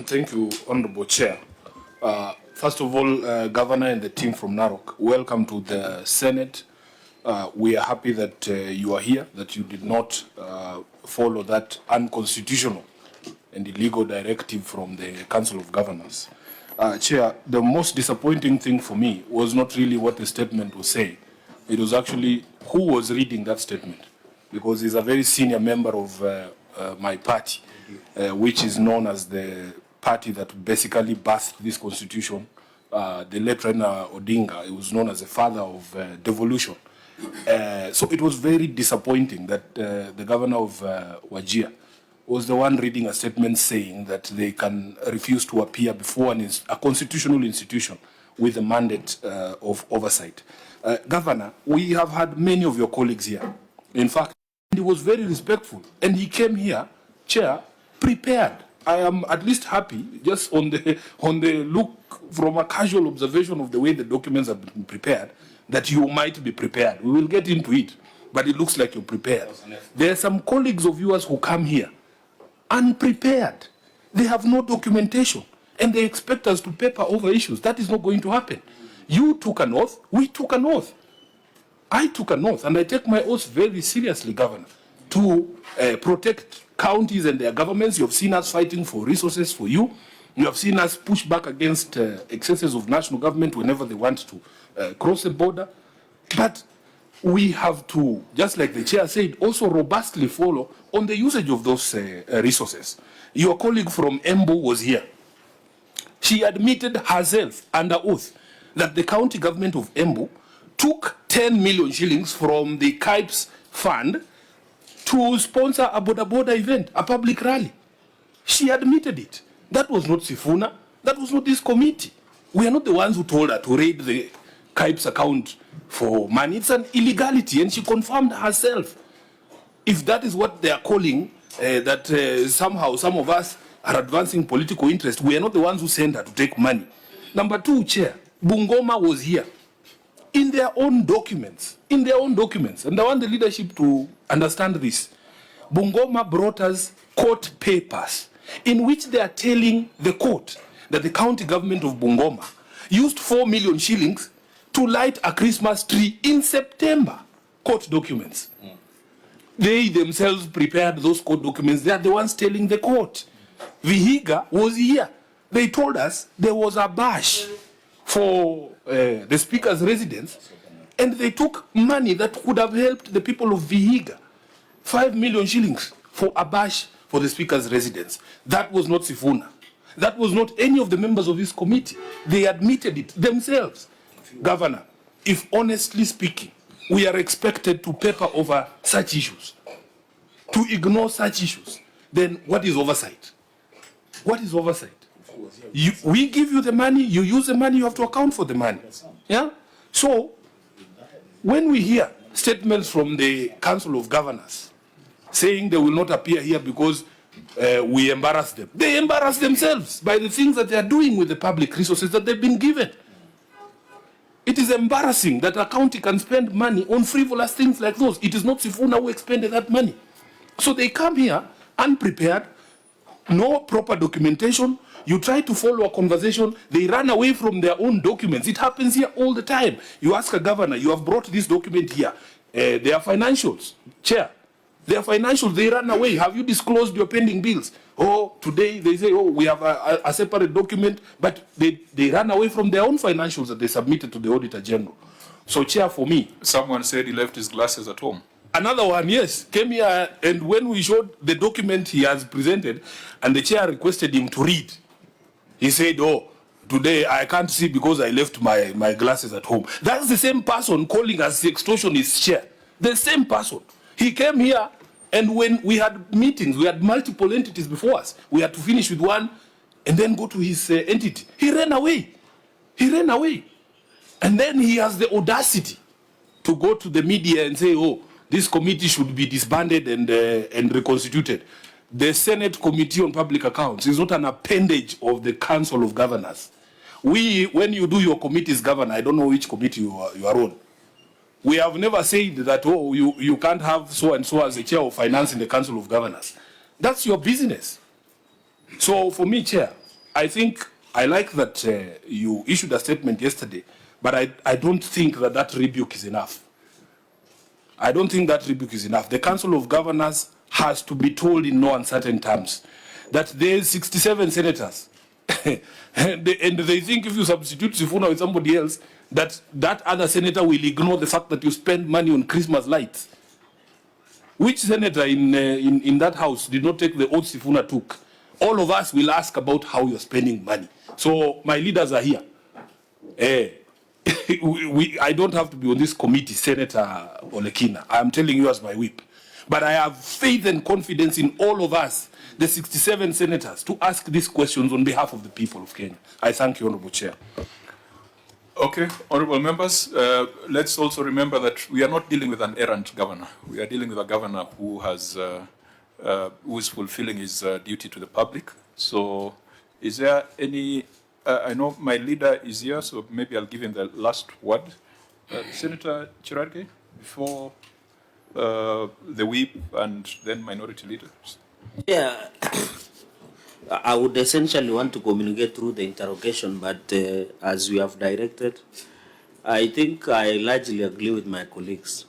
Thank you, Honorable Chair. First of all, Governor and the team from Narok, welcome to the Senate. We are happy that you are here, that you did not follow that unconstitutional and illegal directive from the Council of Governors. Chair, the most disappointing thing for me was not really what the statement was saying. It was actually who was reading that statement, because he's a very senior member of my party, which is known as the party that basically birthed this constitution. The late Raila Odinga, he was known as the father of devolution. So it was very disappointing that the governor of Wajir was the one reading a statement saying that they can refuse to appear before a constitutional institution with a mandate of oversight. Governor, we have had many of your colleagues here. In fact, he was very respectful, and he came here, Chair, prepared. I am at least happy, just on the look from a casual observation of the way the documents have been prepared, that you might be prepared. We will get into it, but it looks like you're prepared. There are some colleagues of yours who come here unprepared. They have no documentation, and they expect us to paper over issues. That is not going to happen. You took an oath, we took an oath. I took an oath, and I take my oath very seriously, Governor, to protect counties and their governments. You have seen us fighting for resources for you. You have seen us push back against excesses of national government whenever they want to cross the border. But we have to, just like the chair said, also robustly follow on the usage of those resources. Your colleague from Embu was here. She admitted herself under oath that the county government of Embu took 10 million shillings from the KIPES fund to sponsor a border event, a public rally. She admitted it. That was not Sifuna. That was not this committee. We are not the ones who told her to raid the KIPES account for money. It's an illegality, and she confirmed herself. If that is what they are calling, that somehow some of us are advancing political interest, we are not the ones who sent her to take money. Number two, Chair, Bungoma was here. In their own documents, and I want the leadership to understand this. Bungoma brought us court papers in which they are telling the court that the county government of Bungoma used 4 million shillings to light a Christmas tree in September. Court documents. They themselves prepared those court documents. They are the ones telling the court. Vihiga was here. They told us there was a bash for the speaker's residence, and they took money that could have helped the people of Vihiga. 5 million shillings for a bash for the speaker's residence. That was not Sifuna. That was not any of the members of this committee. They admitted it themselves. Governor, if honestly speaking, we are expected to paper over such issues, to ignore such issues, then what is oversight? What is oversight? We give you the money, you use the money, you have to account for the money. Yeah? So, when we hear statements from the Council of Governors saying they will not appear here because we embarrass them, they embarrass themselves by the things that they are doing with the public resources that they've been given. It is embarrassing that a county can spend money on frivolous things like those. It is not Sifuna who expended that money. So they come here unprepared, no proper documentation. You try to follow a conversation, they run away from their own documents. It happens here all the time. You ask a governor, you have brought this document here. They are financials. Chair, they are financials, they run away. Have you disclosed your pending bills? Oh, today they say, oh, we have a separate document, but they run away from their own financials that they submitted to the Auditor General. So, Chair, for me... Someone said he left his glasses at home. Another one, yes, came here, and when we showed the document he has presented, and the chair requested him to read, he said, oh, today I can't see because I left my glasses at home. That's the same person calling us the extortionist, Chair. The same person. He came here, and when we had meetings, we had multiple entities before us. We had to finish with one and then go to his entity. He ran away. He ran away. And then he has the audacity to go to the media and say, oh, this committee should be disbanded and reconstituted. The Senate Committee on Public Accounts is not an appendage of the Council of Governors. When you do your committees, Governor, I don't know which committee you are on. We have never said that, oh, you can't have so-and-so as the chair of finance in the Council of Governors. That's your business. So for me, Chair, I think I like that you issued a statement yesterday, but I don't think that rebuke is enough. I don't think that rebuke is enough. The Council of Governors has to be told in no uncertain terms that there's 67 senators. And they think if you substitute Sifuna with somebody else, that other senator will ignore the fact that you spend money on Christmas lights. Which senator in that house did not take the oath Sifuna took? All of us will ask about how you're spending money. So my leaders are here. I don't have to be on this committee, Senator Olekina. I am telling you as my whip. But I have faith and confidence in all of us, the 67 senators, to ask these questions on behalf of the people of Kenya. I thank you, Honorable Chair. Okay, honorable members, let's also remember that we are not dealing with an errant governor. We are dealing with a governor who is fulfilling his duty to the public. So is there any, I know my leader is here, so maybe I'll give him the last word. Senator Chirarge, before the whip and then minority leaders. Yeah, I would essentially want to communicate through the interrogation, but as we have directed, I think I largely agree with my colleagues.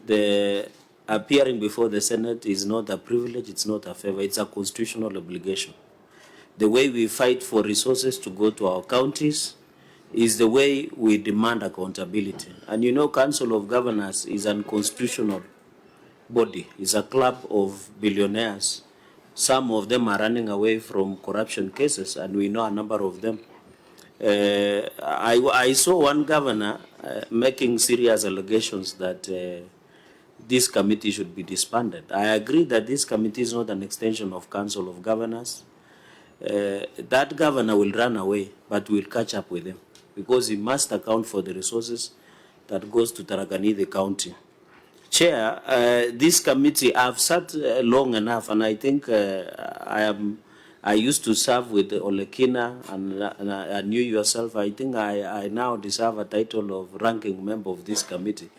The appearing before the Senate is not a privilege, it's not a favor, it's a constitutional obligation. The way we fight for resources to go to our counties is the way we demand accountability. And you know, Council of Governors is an constitutional body, it's a club of billionaires. Some of them are running away from corruption cases, and we know a number of them. I saw one governor making serious allegations that this committee should be disbanded. I agree that this committee is not an extension of Council of Governors. That governor will run away, but we'll catch up with him because he must account for the resources that goes to Tarakanithe County. Chair, this committee, I've sat long enough, and I think I used to serve with Olekina, and I knew yourself. I think I now deserve a title of ranking member of this committee,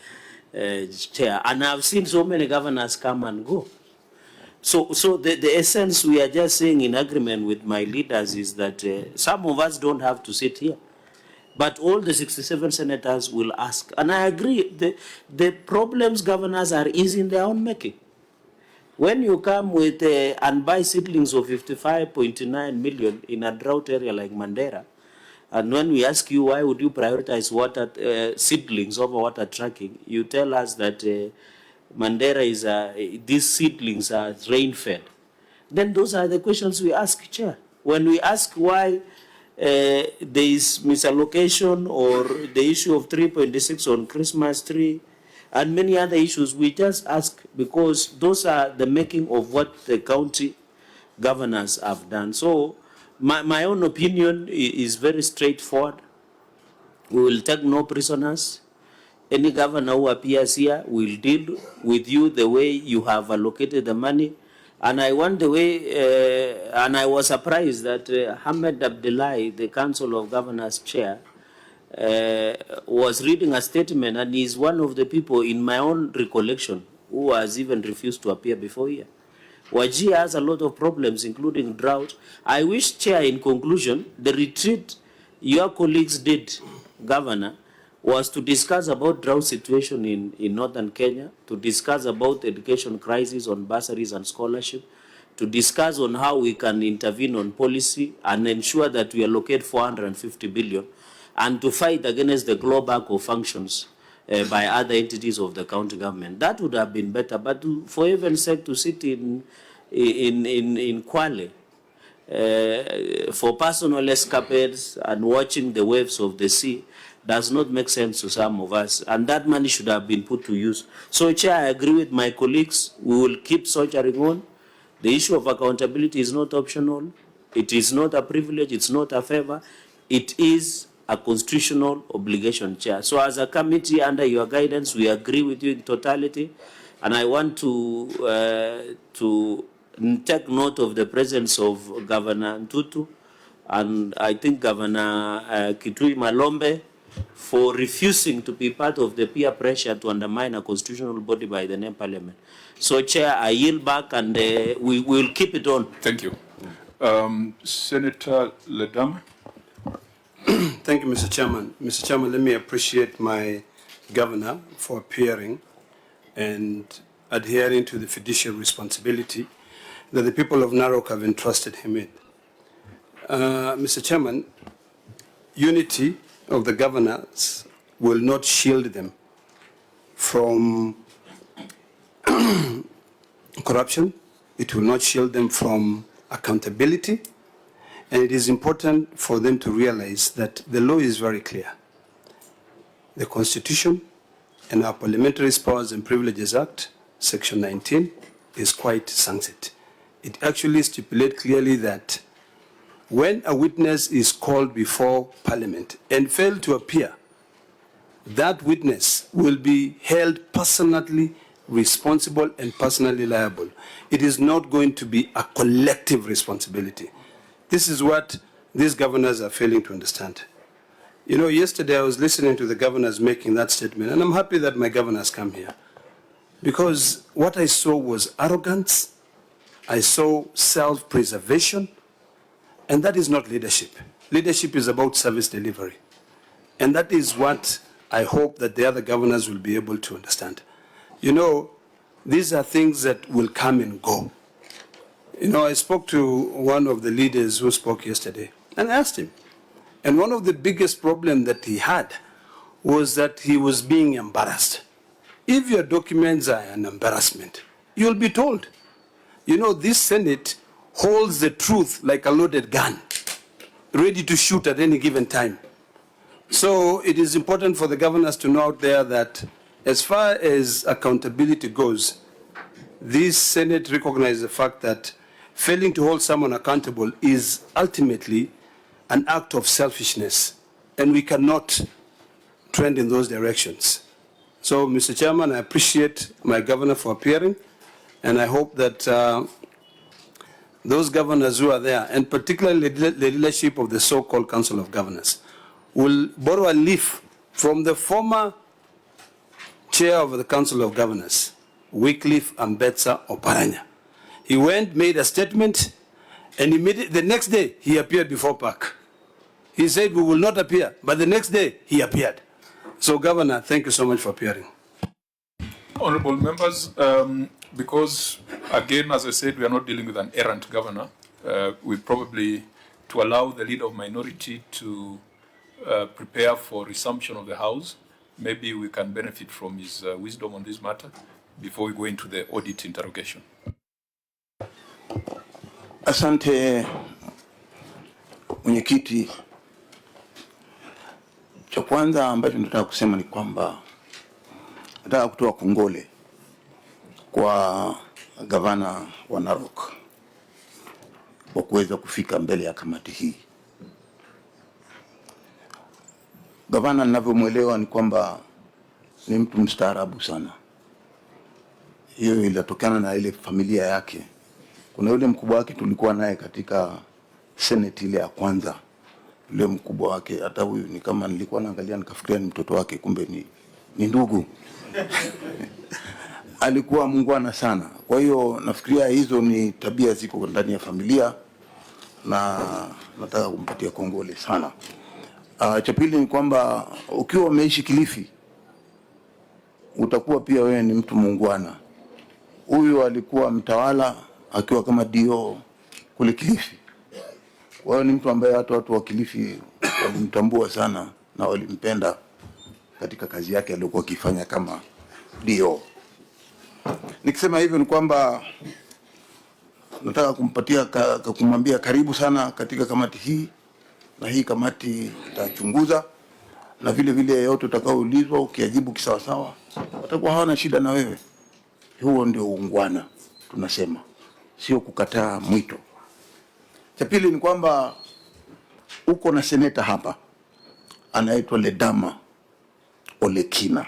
Chair. And I've seen so many governors come and go. So the essence we are just saying in agreement with my leaders is that some of us don't have to sit here. But all the 67 senators will ask. And I agree, the problems governors are easy in their own making. When you come with and buy seedlings of 55.9 million in a drought area like Mandera, and when we ask you why would you prioritize water seedlings over water tracking, you tell us that Mandera is, these seedlings are rain-fed. Then those are the questions we ask, Chair. When we ask why there is misallocation or the issue of 3.6 on Christmas tree and many other issues, we just ask because those are the making of what the county governors have done. So my own opinion is very straightforward. We will take no prisoners. Any governor who appears here will deal with you the way you have allocated the money. And I want the way, and I was surprised that Ahmed Abdullahi, the Council of Governors chair, was reading a statement, and he's one of the people in my own recollection who has even refused to appear before here. Wajir has a lot of problems, including drought. I wish, Chair, in conclusion, the retreat your colleagues did, Governor, was to discuss about drought situation in northern Kenya, to discuss about education crisis on bursaries and scholarship, to discuss on how we can intervene on policy and ensure that we allocate 450 billion, and to fight against the clawback of functions by other entities of the county government. That would have been better, but for heaven's sake, to sit in Kwale for personal escapades and watching the waves of the sea does not make sense to some of us, and that money should have been put to use. So, Chair, I agree with my colleagues. We will keep soldiering on. The issue of accountability is not optional. It is not a privilege. It's not a favor. It is a constitutional obligation, Chair. So, as a committee, under your guidance, we agree with you in totality, and I want to take note of the presence of Governor Ntutu, and I think Governor Kitui Malombe, for refusing to be part of the peer pressure to undermine a constitutional body by the name Parliament. So, Chair, I yield back, and we will keep it on. Thank you. Senator Ledama. Thank you, Mr. Chairman. Mr. Chairman, let me appreciate my governor for appearing and adhering to the fiduciary responsibility that the people of Narok have entrusted him with. Mr. Chairman, unity of the governors will not shield them from corruption. It will not shield them from accountability. And it is important for them to realize that the law is very clear. The Constitution and our Parliamentary Powers and Privileges Act, Section 19, is quite succinct. It actually stipulates clearly that when a witness is called before Parliament and failed to appear, that witness will be held personally responsible and personally liable. It is not going to be a collective responsibility. This is what these governors are failing to understand. You know, yesterday I was listening to the governors making that statement, and I'm happy that my governors come here, because what I saw was arrogance, I saw self-preservation, and that is not leadership. Leadership is about service delivery. And that is what I hope that the other governors will be able to understand. You know, these are things that will come and go. You know, I spoke to one of the leaders who spoke yesterday and asked him. And one of the biggest problems that he had was that he was being embarrassed. If your documents are an embarrassment, you'll be told. You know, this Senate holds the truth like a loaded gun, ready to shoot at any given time. So it is important for the governors to know out there that as far as accountability goes, this Senate recognizes the fact that failing to hold someone accountable is ultimately an act of selfishness, and we cannot trend in those directions. So, Mr. Chairman, I appreciate my governor for appearing, and I hope that those governors who are there, and particularly the leadership of the so-called Council of Governors, will borrow a leaf from the former chair of the Council of Governors, Wycliffe Ambetsa Oparanya. He went, made a statement, and the next day he appeared before PAC. He said, we will not appear, but the next day he appeared. So, Governor, thank you so much for appearing. Honorable members, because, again, as I said, we are not dealing with an errant governor, we probably, to allow the leader of minority to prepare for resumption of the House, maybe we can benefit from his wisdom on this matter before we go into the audit interrogation. Asante mwenyekiti. Cha kwanza ambacho nataka kusema ni kwamba nataka kutoa kongole kwa gavana wa Narok kwa kuweza kufika mbele ya kamati hii. Gavana ninavyomuelewa ni kwamba ni mtu mstaarabu sana. Hiyo ilitokana na ile familia yake. Kuna yule mkubwa wake tulikuwa naye katika Senate ile ya kwanza. Yule mkubwa wake, hata huyu ni kama nilikuwa naangalia nikafikiria ni mtoto wake, kumbe ni ndugu. Alikuwa muungwana sana. Kwa hiyo nafikiria hizo ni tabia ziko ndani ya familia na nataka kumpatia kongole sana. Cha pili ni kwamba ukiwa umeishi Kilifi utakuwa pia wewe ni mtu muungwana. Huyu alikuwa mtawala akiwa kama dio kule Kilifi. Kwa hiyo ni mtu ambaye watu wa Kilifi walimtambua sana na walimpenda katika kazi yake aliyokuwa akifanya kama dio. Nikisema hivyo ni kwamba nataka kumwambia karibu sana katika kamati hii, na hii kamati itachunguza, na vile vile yote utakaoulizwa ukijibu kisawasawa watakuwa hawana shida na wewe. Huo ndio uungwana tunasema, sio kukataa mwito. Cha pili ni kwamba uko na seneta hapa anaitwa Ledama Olekina.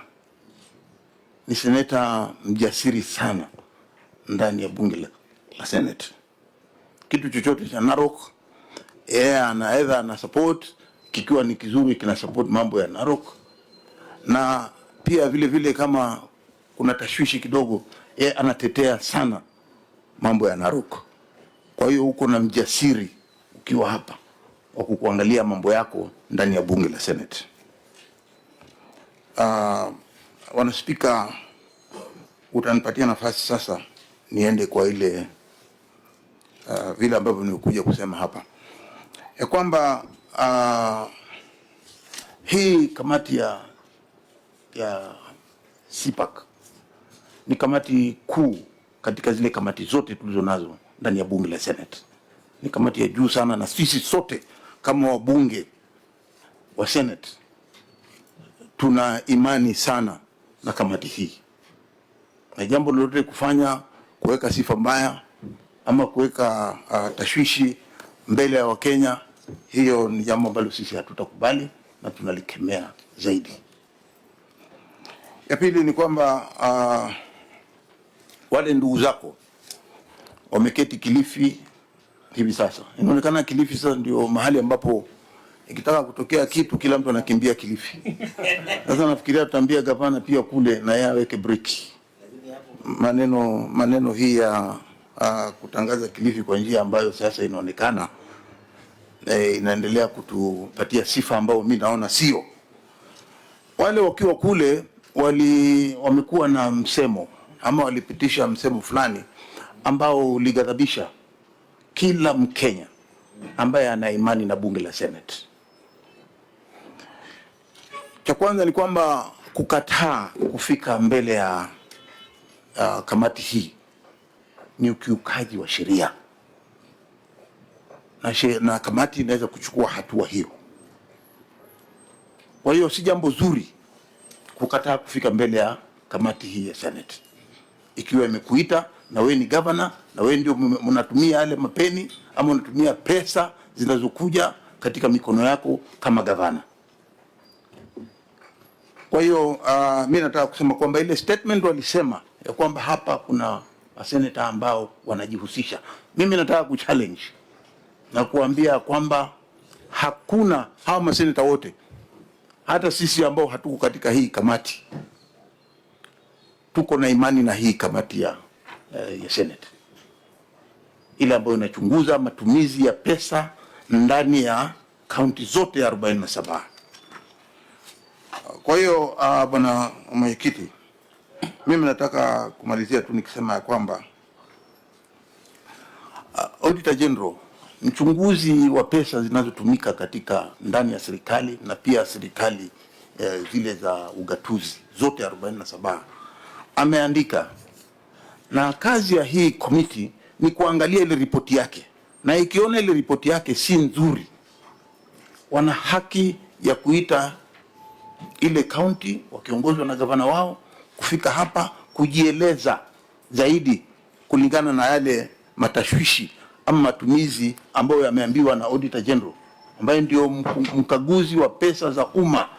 Ni seneta mjasiri sana ndani ya bunge la Senate. Kitu chochote cha Narok anaweza ana support, kikiwa ni kizuri kina support mambo ya Narok, na pia vile vile kama kuna tashwishi kidogo anatetea sana mambo ya Narok. Kwa hiyo uko na mjasiri ukiwa hapa wa kukuangalia mambo yako ndani ya bunge la Senate. Wana Spika, utanipatia nafasi sasa niende kwa ile vile ambavyo nimekuja kusema hapa ya kwamba hii kamati ya CPAC ni kamati kuu katika zile kamati zote tulizo nazo ndani ya bunge la Senate. Ni kamati ya juu sana, na sisi sote kama wabunge wa Senate tuna imani sana na kamati hii, na jambo lolote kufanya kuweka sifa mbaya ama kuweka tashwishi mbele ya Wakenya, hiyo ni jambo ambalo sisi hatutakubali na tunalikemea zaidi. Ya pili ni kwamba wale ndugu zako wameketi Kilifi hivi sasa. Inaonekana Kilifi sasa ndio mahali ambapo ikitaka kutokea kitu kila mtu anakimbia Kilifi. Sasa nafikiria tutaambia gavana pia kule na yeye aweke break. Maneno hii ya kutangaza Kilifi kwa njia ambayo sasa inaonekana inaendelea kutupatia sifa ambayo mimi naona sio. Wale wakiwa kule wamekuwa na msemo ama walipitisha msemo fulani ambao ulighadhabisha kila Mkenya ambaye ana imani na bunge la Senate. Cha kwanza ni kwamba kukataa kufika mbele ya kamati hii ni ukiukaji wa sheria, na kamati inaweza kuchukua hatua hiyo. Kwa hiyo si jambo zuri kukataa kufika mbele ya kamati hii ya Senate ikiwa imekuita na wewe ni governor na wewe ndio mnatumia yale mapeni ama unatumia pesa zinazokuja katika mikono yako kama governor. Kwa hiyo mimi nataka kusema kwamba ile statement walisema ya kwamba hapa kuna maseneta ambao wanajihusisha, mimi nataka kuchallenge na kuambia kwamba hakuna hao maseneta wote, hata sisi ambao hatuko katika hii kamati tuko na imani na hii kamati ya Senate ile ambayo inachunguza matumizi ya pesa ndani ya kaunti zote 47. Kwa hiyo bwana mwenyekiti, mimi nataka kumalizia tu nikisema ya kwamba Auditor General, mchunguzi wa pesa zinazotumika katika ndani ya serikali na pia serikali zile za ugatuzi zote 47, ameandika, na kazi ya hii komiti ni kuangalia ile ripoti yake, na ikiona ile ripoti yake si nzuri, wana haki ya kuita ile county wakiongozwa na gavana wao kufika hapa kujieleza zaidi kulingana na yale matashwishi ama matumizi ambayo yameambiwa na Auditor General ambaye ndio mkaguzi wa pesa za umma,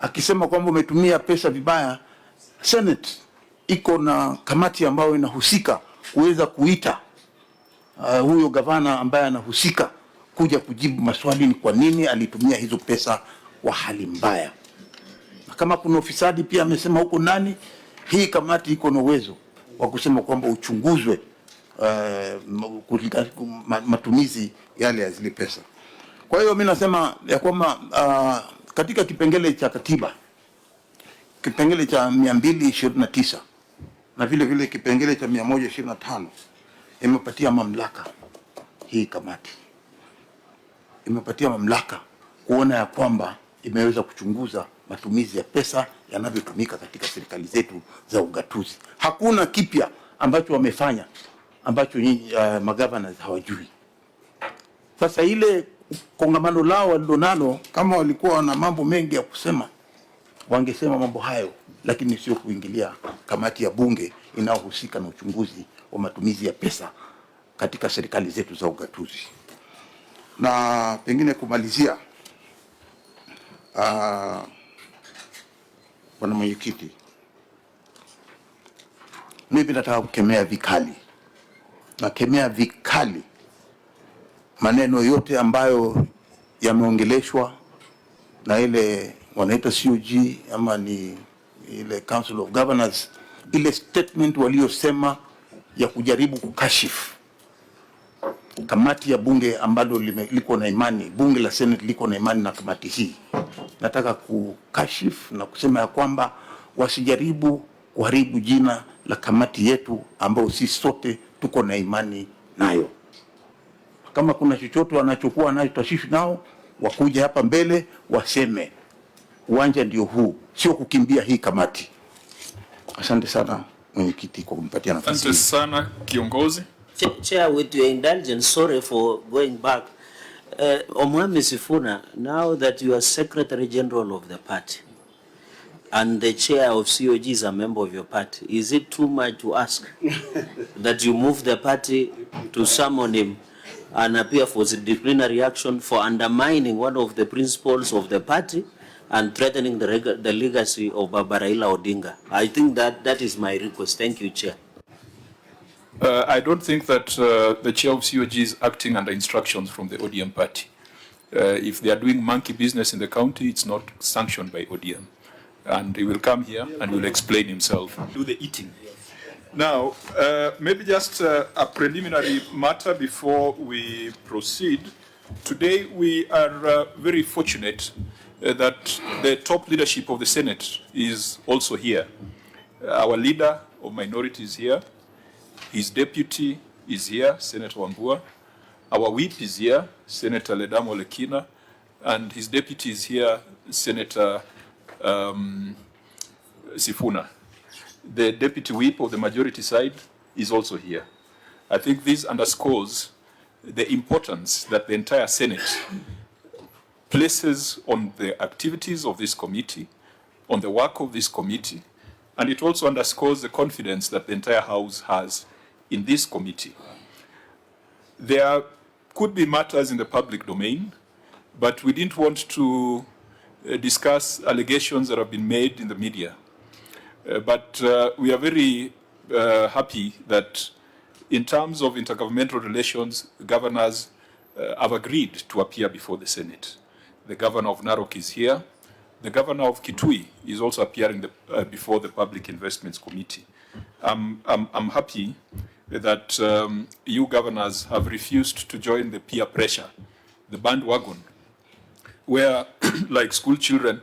akisema kwamba umetumia pesa vibaya. Senate iko na kamati ambayo inahusika kuweza kuita huyo gavana ambaye anahusika kuja kujibu maswali, ni kwa nini alitumia hizo pesa kwa hali mbaya. Na kama kuna ufisadi pia amesema huko nani, hii kamati iko na uwezo wa kusema kwamba uchunguzwe matumizi yale ya zile pesa. Kwa hiyo mimi nasema ya kwamba katika kipengele cha katiba, kipengele cha 229 na vile vile kipengele cha 125 imepatia mamlaka hii kamati, imepatia mamlaka kuona ya kwamba imeweza kuchunguza matumizi ya pesa yanavyotumika katika serikali zetu za ugatuzi. Hakuna kipya ambacho wamefanya ambacho magavana hawajui. Sasa ile kongamano lao walilonalo, kama walikuwa na mambo mengi ya kusema, wangesema mambo hayo, lakini sio kuingilia kamati ya bunge inayohusika na uchunguzi wa matumizi ya pesa katika serikali zetu za ugatuzi. Na pengine kumalizia, bwana mwenyekiti, mimi nataka kukemea vikali, nakemea vikali maneno yote ambayo yameongeleshwa na ile wanaita COG ama ni ile Council of Governors, ile statement waliosema ya kujaribu kukashifu kamati ya bunge ambalo liko na imani, bunge la Senate liko na imani na kamati hii, nataka kukashifu na kusema ya kwamba wasijaribu kuharibu jina la kamati yetu ambao sisi sote tuko na imani nayo. Kama kuna chochote wanachokuwa nacho tashifu nao, wakuja hapa mbele waseme. Uwanja ndio huu, sio kukimbia hii kamati. Asante sana mwenyekiti kwa kunipatia nafasi. Asante sana kiongozi. Chair, with your indulgence, sorry for going back. Omwami Sifuna, now that you are Secretary General of the party and the chair of COG is a member of your party, is it too much to ask that you move the party to summon him and appear for disciplinary action for undermining one of the principles of the party and threatening the legacy of Baba Raila Odinga? I think that is my request. Thank you, Chair. I don't think that the chair of COG is acting under instructions from the ODM party. If they are doing monkey business in the county, it's not sanctioned by ODM. And he will come here and will explain himself. Do the eating. Now, maybe just a preliminary matter before we proceed. Today we are very fortunate that the top leadership of the Senate is also here. Our leader of minority is here. His deputy is here, Senator Wambua. Our whip is here, Senator Ledamo Lekina. And his deputy is here, Senator Sifuna. The deputy whip of the majority side is also here. I think this underscores the importance that the entire Senate places on the activities of this committee, on the work of this committee, and it also underscores the confidence that the entire House has in this committee. There could be matters in the public domain, but we didn't want to discuss allegations that have been made in the media. But we are very happy that in terms of intergovernmental relations, governors have agreed to appear before the Senate. The governor of Narok is here. The governor of Kitui is also appearing before the Public Investments Committee. I'm happy that you governors have refused to join the peer pressure, the bandwagon, where, like school children,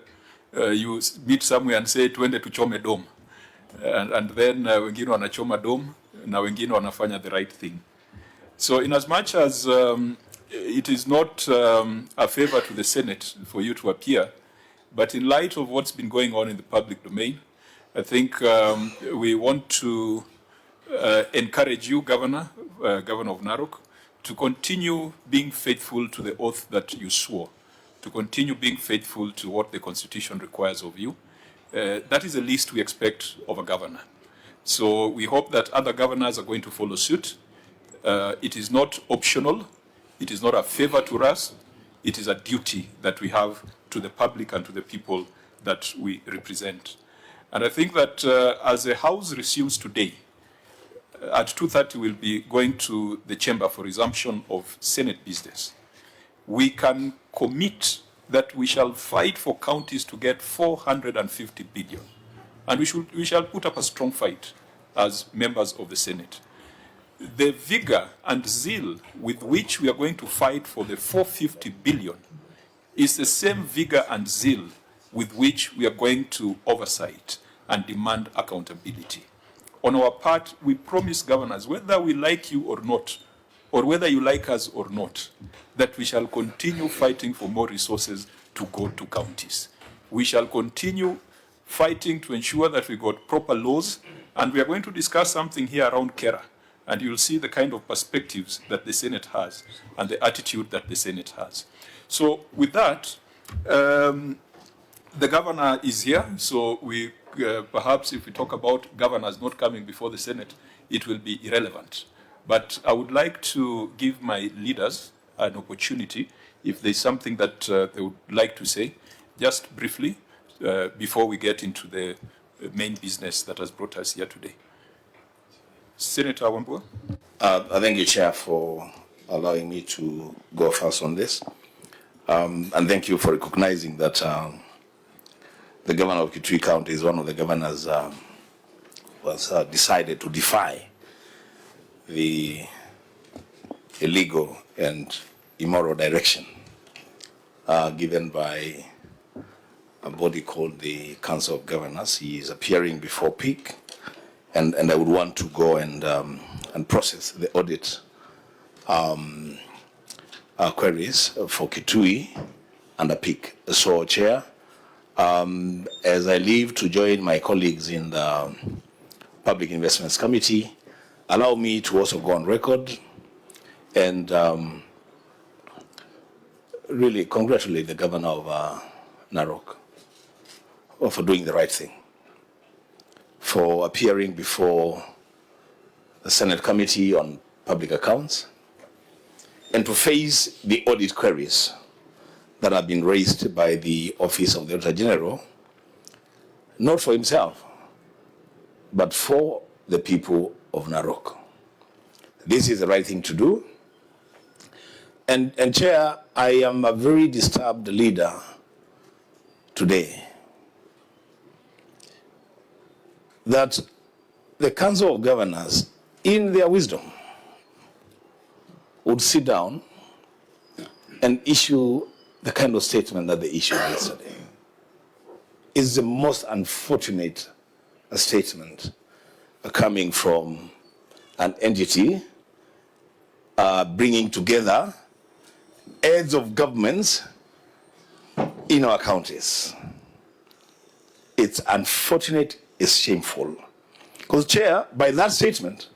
you meet somewhere and say, twende tuchome dome. And then wengine wanachoma dome, na wengine wanafanya the right thing. So in as much as it is not a favor to the Senate for you to appear, but in light of what's been going on in the public domain, I think we want to encourage you, Governor of Narok, to continue being faithful to the oath that you swore, to continue being faithful to what the Constitution requires of you. That is the least we expect of a governor. So we hope that other governors are going to follow suit. It is not optional. It is not a favor to us. It is a duty that we have to the public and to the people that we represent. And I think that as the House resumes today, at 2:30 we'll be going to the chamber for resumption of Senate business. We can commit that we shall fight for counties to get 450 billion. And we shall put up a strong fight as members of the Senate. The vigor and zeal with which we are going to fight for the 450 billion is the same vigor and zeal with which we are going to oversight and demand accountability. On our part, we promise governors, whether we like you or not, or whether you like us or not, that we shall continue fighting for more resources to go to counties. We shall continue fighting to ensure that we got proper laws, and we are going to discuss something here around KERA, and you'll see the kind of perspectives that the Senate has and the attitude that the Senate has. So with that, the governor is here, so we perhaps if we talk about governors not coming before the Senate, it will be irrelevant. But I would like to give my leaders an opportunity, if there's something that they would like to say, just briefly, before we get into the main business that has brought us here today. Senator Wambua. I thank you, Chair, for allowing me to go first on this. And thank you for recognizing that the governor of Kitui County is one of the governors was decided to defy the illegal and immoral direction given by a body called the Council of Governors. He is appearing before PIC, and I would want to go and process the audit queries for Kitui under PIC. So, Chair, as I leave to join my colleagues in the Public Investments Committee, allow me to also go on record and really congratulate the Governor of Narok for doing the right thing, for appearing before the Senate Committee on Public Accounts, and to face the audit queries that have been raised by the Office of the Auditor General, not for himself, but for the people of Narok. This is the right thing to do. And Chair, I am a very disturbed leader today that the Council of Governors, in their wisdom, would sit down and issue the kind of statement that they issued yesterday. It's the most unfortunate statement coming from an entity bringing together heads of governments in our counties. It's unfortunate, it's shameful. Because, Chair, by that statement,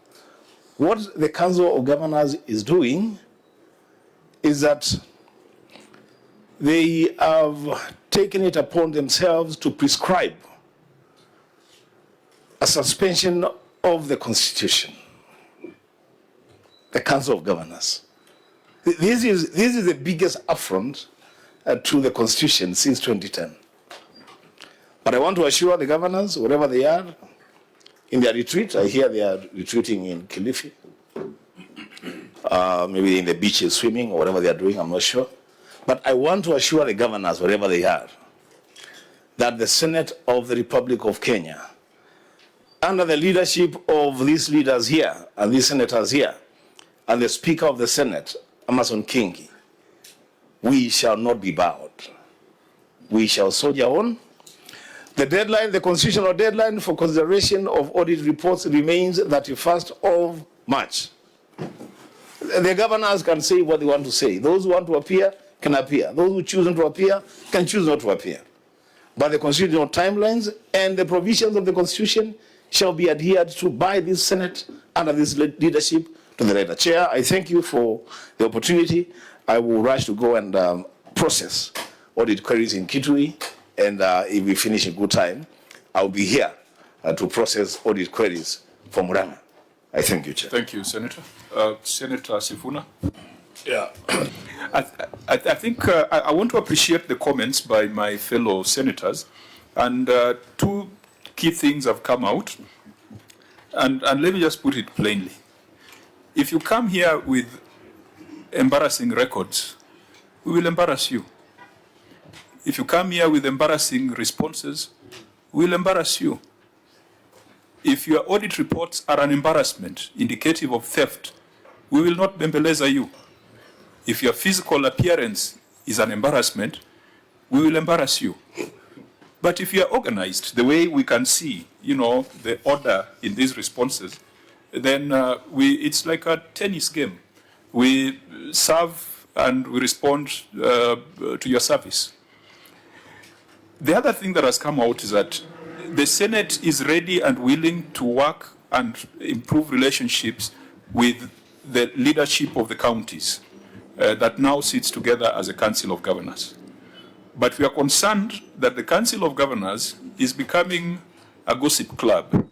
what the Council of Governors is doing is that they have taken it upon themselves to prescribe a suspension of the Constitution, the Council of Governors. This is the biggest affront to the Constitution since 2010. But I want to assure the governors, wherever they are, in their retreat, I hear they are retreating in Kilifi, maybe in the beaches swimming or whatever they are doing, I'm not sure. But I want to assure the governors, wherever they are, that the Senate of the Republic of Kenya, under the leadership of these leaders here and these senators here, and the Speaker of the Senate, Amason Kingi, we shall not be bowed. We shall soldier on. The deadline, the constitutional deadline for consideration of audit reports remains 31st of March. The governors can say what they want to say. Those who want to appear can appear. Those who choose not to appear can choose not to appear. But the constitutional timelines and the provisions of the Constitution shall be adhered to by this Senate under this leadership to the letter. Chair, I thank you for the opportunity. I will rush to go and process audit queries in Kitui, and if we finish in good time, I'll be here to process audit queries from Murang'a. I thank you, Chair. Thank you, Senator. Senator Sifuna. Yeah. I think I want to appreciate the comments by my fellow senators, and two key things have come out, and let me just put it plainly. If you come here with embarrassing records, we will embarrass you. If you come here with embarrassing responses, we will embarrass you. If your audit reports are an embarrassment indicative of theft, we will not bembeleza you. If your physical appearance is an embarrassment, we will embarrass you. But if you are organized, the way we can see, the order in these responses, then it's like a tennis game. We serve and we respond to your service. The other thing that has come out is that the Senate is ready and willing to work and improve relationships with the leadership of the counties that now sits together as a Council of Governors. But we are concerned that the Council of Governors is becoming a gossip club,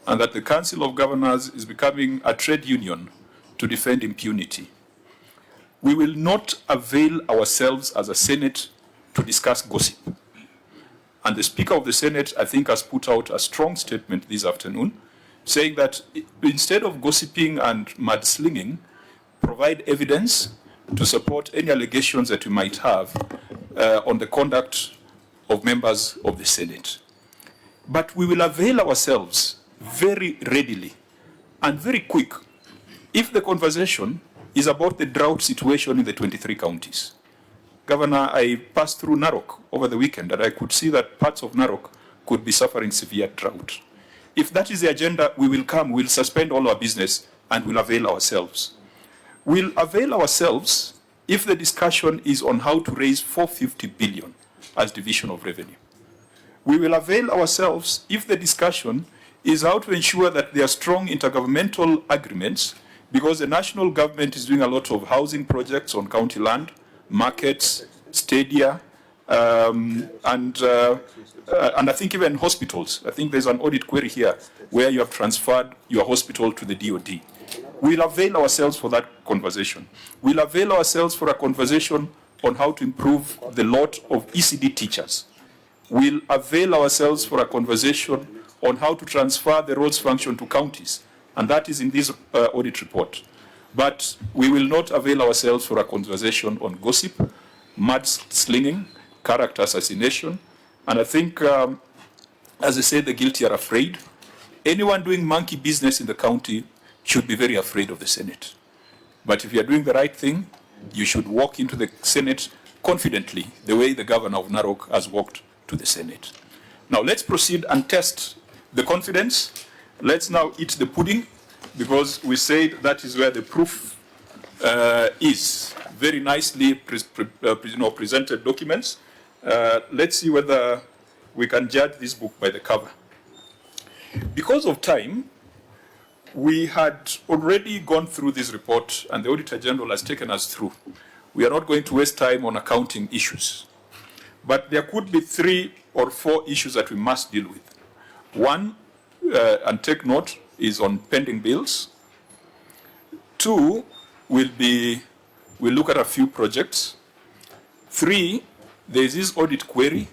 and that the Council of Governors is becoming a trade union to defend impunity. We will not avail ourselves as a Senate to discuss gossip. And the Speaker of the Senate, I think, has put out a strong statement this afternoon, saying that instead of gossiping and mudslinging, provide evidence to support any allegations that you might have on the conduct of members of the Senate. But we will avail ourselves very readily and very quick if the conversation is about the drought situation in the 23 counties. Governor, I passed through Narok over the weekend and I could see that parts of Narok could be suffering severe drought. If that is the agenda, we will come, we'll suspend all our business and we'll avail ourselves. We'll avail ourselves if the discussion is on how to raise 450 billion as division of revenue. We will avail ourselves if the discussion is how to ensure that there are strong intergovernmental agreements, because the national government is doing a lot of housing projects on county land, markets, stadia, and I think even hospitals. I think there's an audit query here where you have transferred your hospital to the DOD. We'll avail ourselves for that conversation. We'll avail ourselves for a conversation on how to improve the lot of ECD teachers. We'll avail ourselves for a conversation on how to transfer the roads function to counties, and that is in this audit report. But we will not avail ourselves for a conversation on gossip, mudslinging, character assassination, and I think, as I said, the guilty are afraid. Anyone doing monkey business in the county should be very afraid of the Senate. But if you are doing the right thing, you should walk into the Senate confidently, the way the governor of Narok has walked to the Senate. Now let's proceed and test the confidence. Let's now eat the pudding, because we said that is where the proof is. Very nicely presented documents. Let's see whether we can judge this book by the cover. Because of time, we had already gone through this report and the Auditor General has taken us through. We are not going to waste time on accounting issues. But there could be 3 or 4 issues that we must deal with. One, and take note, is on pending bills. 2, we'll look at a few projects. 3, there is this audit query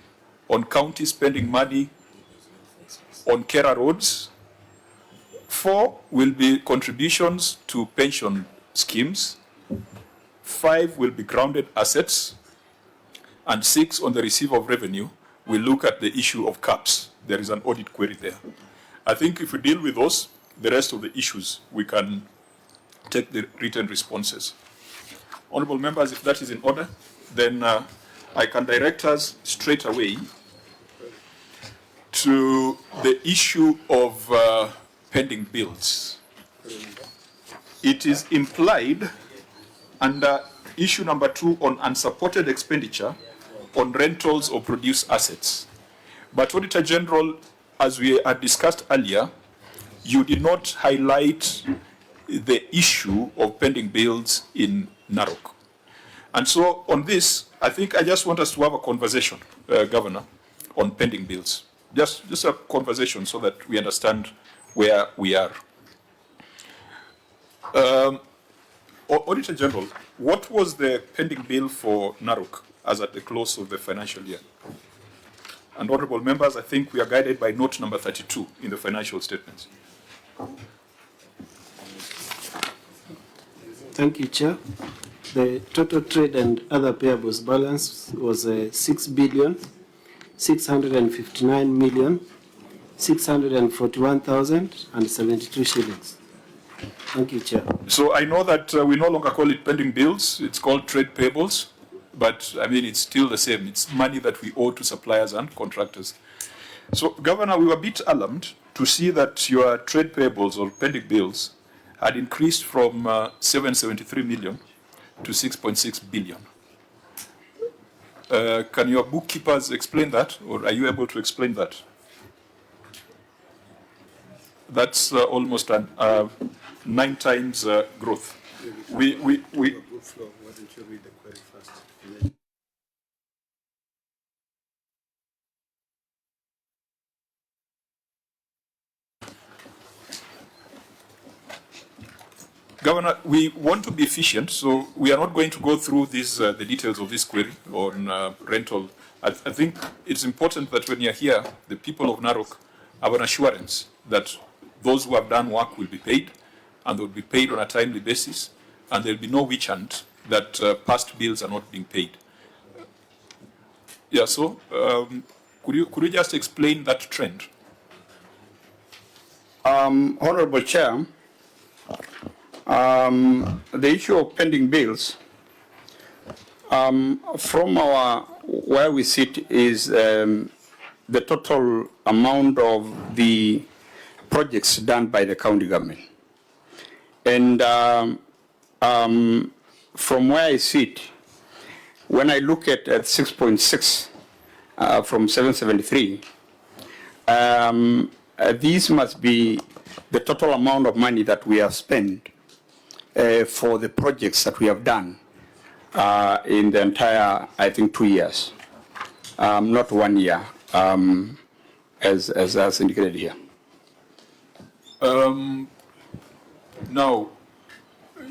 on county spending money on Kera roads. 4 will be contributions to pension schemes. 5 will be grounded assets. And 6, on the receipt of revenue, we'll look at the issue of caps. There is an audit query there. I think if we deal with those, the rest of the issues, we can take the written responses. Honorable members, if that is in order, then I can direct us straight away to the issue of pending bills. It is implied under issue number 2 on unsupported expenditure on rentals or produced assets. But Auditor General, as we had discussed earlier, you did not highlight the issue of pending bills in Narok. And so on this, I think I just want us to have a conversation, Governor, on pending bills. Just a conversation so that we understand where we are. Auditor General, what was the pending bill for Narok as at the close of the financial year? And honorable members, I think we are guided by note number 32 in the financial statements. Thank you, Chair. The total trade and other payables balance was 6,659,641,072 shillings. Thank you, Chair. So I know that we no longer call it pending bills, it's called trade payables, but I mean, it's still the same. It's money that we owe to suppliers and contractors. So, Governor, we were a bit alarmed to see that your trade payables or pending bills had increased from 773 million to 6.6 billion. Can your bookkeepers explain that, or are you able to explain that? That's almost 9 times growth. Why don't you read the query first? Governor, we want to be efficient, so we are not going to go through these, the details of this query on rental. I think it's important that when you're here, the people of Narok have an assurance that those who have done work will be paid, and they will be paid on a timely basis, and there will be no witch hunt that past bills are not being paid. Yeah, so could you just explain that trend? Honorable Chair, The issue of pending bills, from where we sit is the total amount of the projects done by the county government. And from where I sit, when I look at 6.6 from 773, these must be the total amount of money that we have spent for the projects that we have done in the entire, I think, 2 years, not 1 year, as indicated here. Now,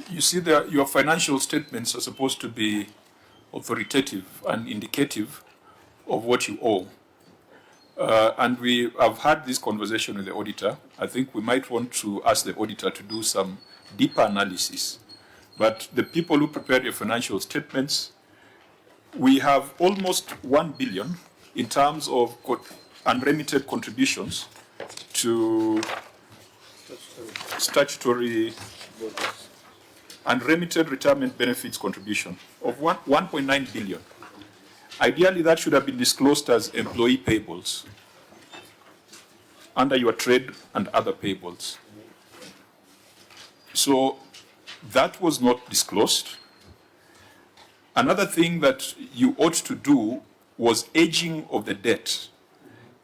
you see your financial statements are supposed to be authoritative and indicative of what you owe. And we have had this conversation with the auditor. I think we might want to ask the auditor to do some deeper analysis. But the people who prepared your financial statements, we have almost 1 billion in terms of unremitted contributions to statutory unremitted retirement benefits contribution of 1.9 billion. Ideally, that should have been disclosed as employee payables under your trade and other payables. So that was not disclosed. Another thing that you ought to do was aging of the debt,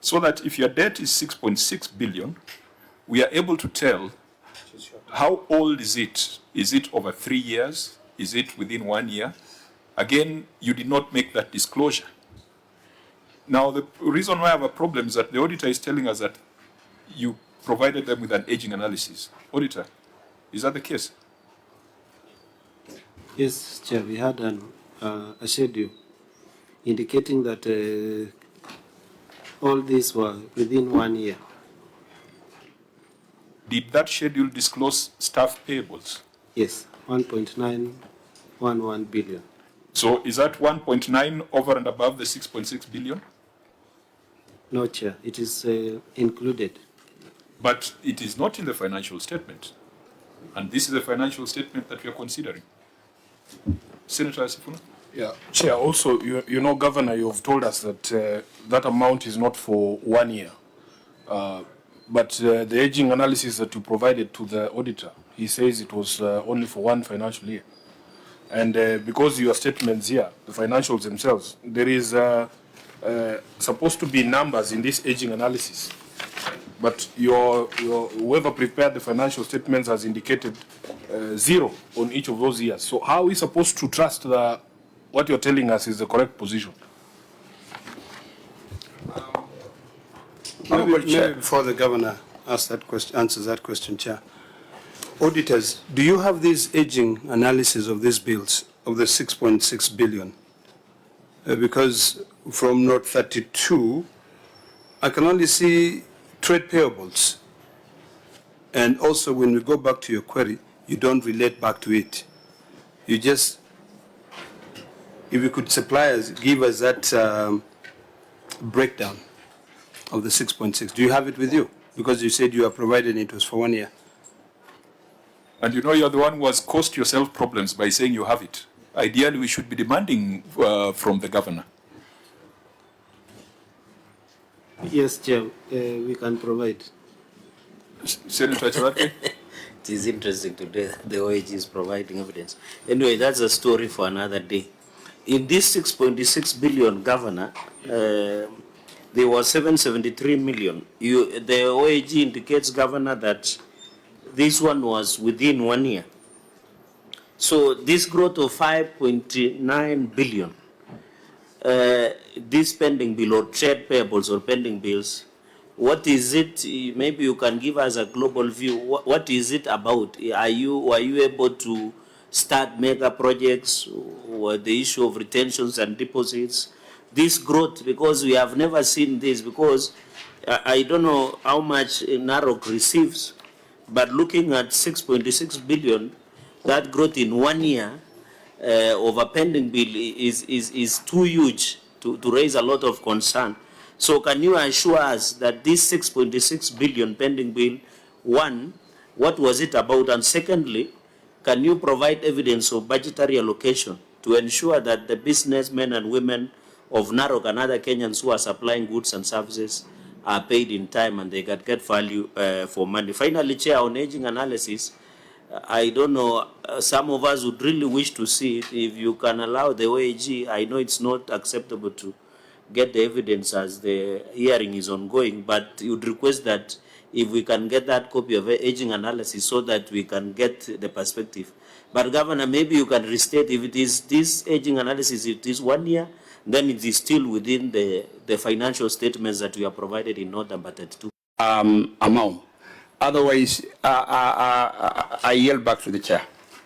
so that if your debt is 6.6 billion, we are able to tell how old is it? Is it over 3 years? Is it within 1 year? Again, you did not make that disclosure. Now, the reason why I have a problem is that the auditor is telling us that you provided them with an aging analysis. Auditor, is that the case? Yes, Chair, we had a schedule indicating that all these were within 1 year. Did that schedule disclose staff payables? Yes, 1.911 billion. So is that 1.9 over and above the 6.6 billion? No, Chair, it is included. But it is not in the financial statement. And this is the financial statement that we are considering. Senator Sifuna? Yeah, Chair, also, you know, Governor, you have told us that that amount is not for 1 year. But the aging analysis that you provided to the auditor, he says it was only for 1 financial year. And because your statements here, the financials themselves, there is supposed to be numbers in this aging analysis. But whoever prepared the financial statements has indicated 0 on each of those years. So how are we supposed to trust what you're telling us is the correct position? Maybe before the governor answers that question, Chair. Auditors, do you have this aging analysis of these bills, of the 6.6 billion? Because from note 32, I can only see trade payables. And also when we go back to your query, you don't relate back to it. You just, if you could supply us, give us that breakdown of the 6.6. Do you have it with you? Because you said you are providing it was for 1 year. And you know you're the one who has caused yourself problems by saying you have it. Ideally, we should be demanding from the governor. Yes, Chair, we can provide. Senator Chabate? It is interesting today, the OAG is providing evidence. Anyway, that's a story for another day. In this 6.6 billion, Governor, there was 773 million. The OAG indicates, Governor, that this one was within 1 year. So this growth of 5.9 billion, this pending bill or trade payables or pending bills, what is it? Maybe you can give us a global view. What is it about? Were you able to start mega projects, or the issue of retentions and deposits? This growth, because we have never seen this, because I don't know how much Narok receives, but looking at 6.6 billion, that growth in 1 year of a pending bill is too huge to raise a lot of concern. So can you assure us that this 6.6 billion pending bill, one, what was it about? And secondly, can you provide evidence of budgetary allocation to ensure that the businessmen and women of Narok and other Kenyans who are supplying goods and services are paid in time and they can get value for money? Finally, Chair, on aging analysis, I don't know, some of us would really wish to see it. If you can allow the OAG, I know it's not acceptable to get the evidence as the hearing is ongoing, but you would request that if we can get that copy of aging analysis so that we can get the perspective. But Governor, maybe you can restate if it is this aging analysis, it is 1 year, then it is still within the financial statements that we are provided in note number 32. Amount. Otherwise, I yield back to the chair.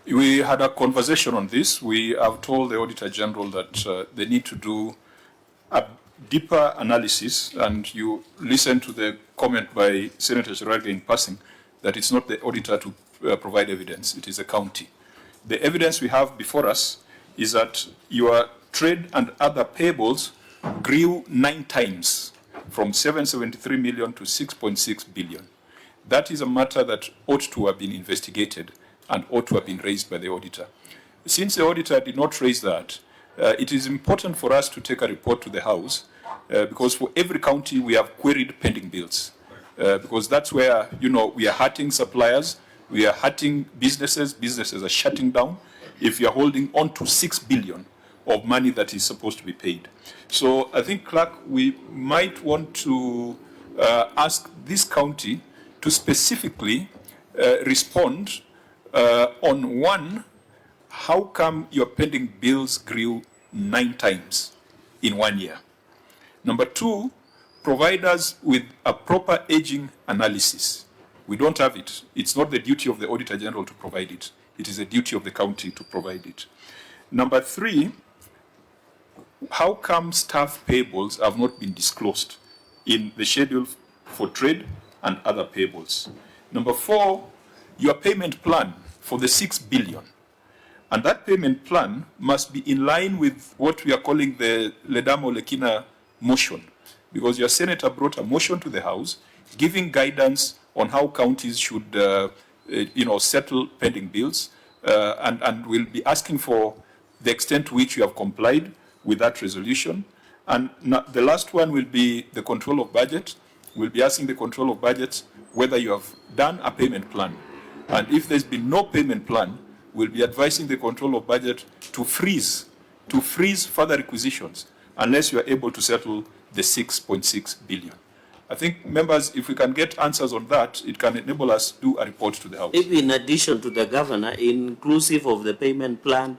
We had a conversation on this. We have told the Auditor General that they need to do a deeper analysis, and you listen to the comment by Senator Shiraga in passing that it's not the auditor to provide evidence, it is the county. The evidence we have before us is that your trade and other payables grew 9 times from 773 million to 6.6 billion. That is a matter that ought to have been investigated and ought to have been raised by the auditor. Since the auditor did not raise that, it is important for us to take a report to the House because for every county we have queried pending bills because that's where, you know, we are hurting suppliers, we are hurting businesses, businesses are shutting down if you are holding on to 6 billion of money that is supposed to be paid. So I think, Clerk, we might want to ask this county to specifically respond on one, how come your pending bills grew 9 times in 1 year? Number 2, provide us with a proper aging analysis. We don't have it. It's not the duty of the Auditor General to provide it. It is the duty of the county to provide it. Number 3, how come staff payables have not been disclosed in the schedule for trade and other payables? Number 4, your payment plan for the 6 billion. And that payment plan must be in line with what we are calling the Ledamo Lekina motion, because your senator brought a motion to the House giving guidance on how counties should settle pending bills, and we'll be asking for the extent to which you have complied with that resolution. And the last one will be the control of budget. We'll be asking the control of budget whether you have done a payment plan. And if there's been no payment plan, we'll be advising the control of budget to freeze further requisitions unless you are able to settle the 6.6 billion. I think, members, if we can get answers on that, it can enable us to do a report to the House. If in addition to the Governor, inclusive of the payment plan,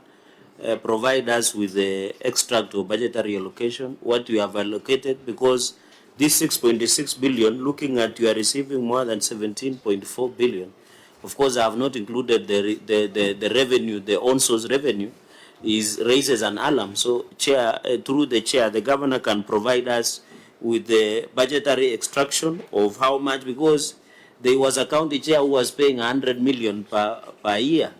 provide us with the extract of budgetary allocation, what you have allocated, because this 6.6 billion, looking at you are receiving more than 17.4 billion. Of course, I have not included the revenue, the on-source revenue, raises an alarm. So, Chair, through the Chair, the Governor can provide us with the budgetary extraction of how much, because there was a county chair who was paying 100 million per year.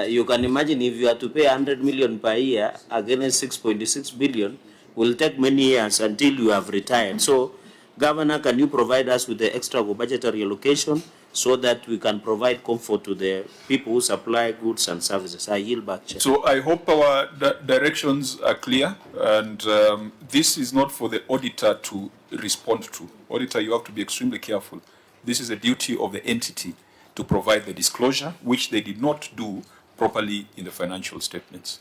You can imagine if you are to pay 100 million per year against 6.6 billion, will take many years until you have retired. So, Governor, can you provide us with the extra budgetary allocation so that we can provide comfort to the people who supply goods and services? I yield back, Chair. So I hope our directions are clear, and this is not for the auditor to respond to. Auditor, you have to be extremely careful. This is a duty of the entity to provide the disclosure, which they did not do properly in the financial statements.